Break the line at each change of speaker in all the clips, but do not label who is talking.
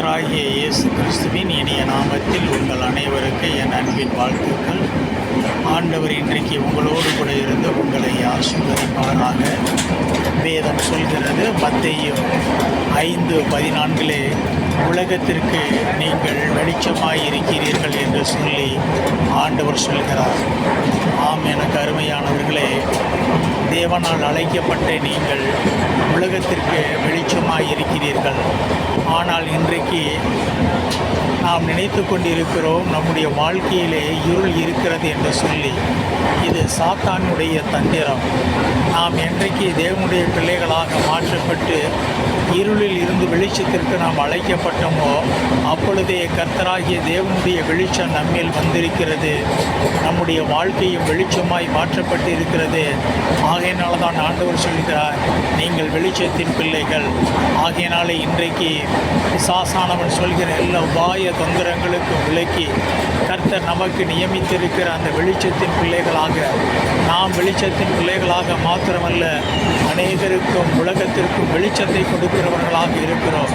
கர்த்தராகிய இயேசு கிறிஸ்துவின் இனிய நாமத்தில் உங்கள் அனைவருக்கு என் அன்பின் வாழ்த்துக்கள். ஆண்டவர் இன்றைக்கு உங்களோடு கூட இருந்து உங்களை ஆசீர்வதிப்பாராக. வேதம் சொல்கிறது, மத்தேயு 5:14 உலகத்திற்கு நீங்கள் வெளிச்சமாய் இருக்கிறீர்கள் என்று சொல்லி ஆண்டவர் சொல்கிறார். ஆம், எனக்கு அருமையானவர்களே, தேவனால் அழைக்கப்பட்ட நீங்கள் உலகத்திற்கு வெளிச்சமாய் இருக்கிறீர்கள். ஆனால் இன்றைக்கு நாம் நினைத்து கொண்டிருக்கிறோம், நம்முடைய வாழ்க்கையிலே இருள் இருக்கிறது என்று சொல்லி. இது சாத்தானுடைய தந்திரம். நாம் என்றைக்கு தேவனுடைய பிள்ளைகளாக மாற்றப்பட்டு இருளில் இருந்து வெளிச்சத்திற்கு நாம் அழைக்கப்பட்டோமோ அப்பொழுதே கர்த்தராகிய தேவனுடைய வெளிச்சம் நம்மேல் வந்திருக்கிறது. நம்முடைய வாழ்க்கையும் வெளிச்சமாய் மாற்றப்பட்டு இருக்கிறது. ஆகையினால தான் ஆண்டவர் சொல்கிறார், நீங்கள் வெளிச்சத்தின் பிள்ளைகள். ஆகையினாலே இன்றைக்கு பிசாசானவன் சொல்கிற எல்லா உபாய தந்திரங்களுக்கு விலக்கி கர்த்தர் நமக்கு நியமித்திருக்கிற அந்த வெளிச்சத்தின் பிள்ளைகளாக நாம் வெளிச்சத்தின் பிள்ளைகளாக மாத்திரமல்ல, அநேகருக்கும் உலகத்திற்கும் வெளிச்சத்தை கொடுக்கிறவர்களாக இருக்கிறோம்.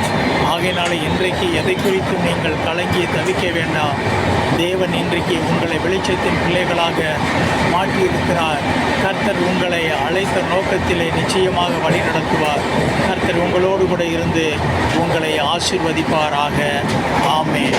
ஆகையினாலே இன்றைக்கு எதை குறித்தும் நீங்கள் கலங்கி தவிக்க வேண்டாம். தேவன் இன்றைக்கு உங்களை வெளிச்சத்தின் பிள்ளைகளாக மாற்றியிருக்கிறார். கர்த்தர் உங்களை அழைத்த நோக்கத்திலே நிச்சயமாக வழிநடத்துவார். கர்த்தர் உங்களோடு கூட இருந்து உங்களை ஆசீர்வதிப்பாராக. ஆமென்.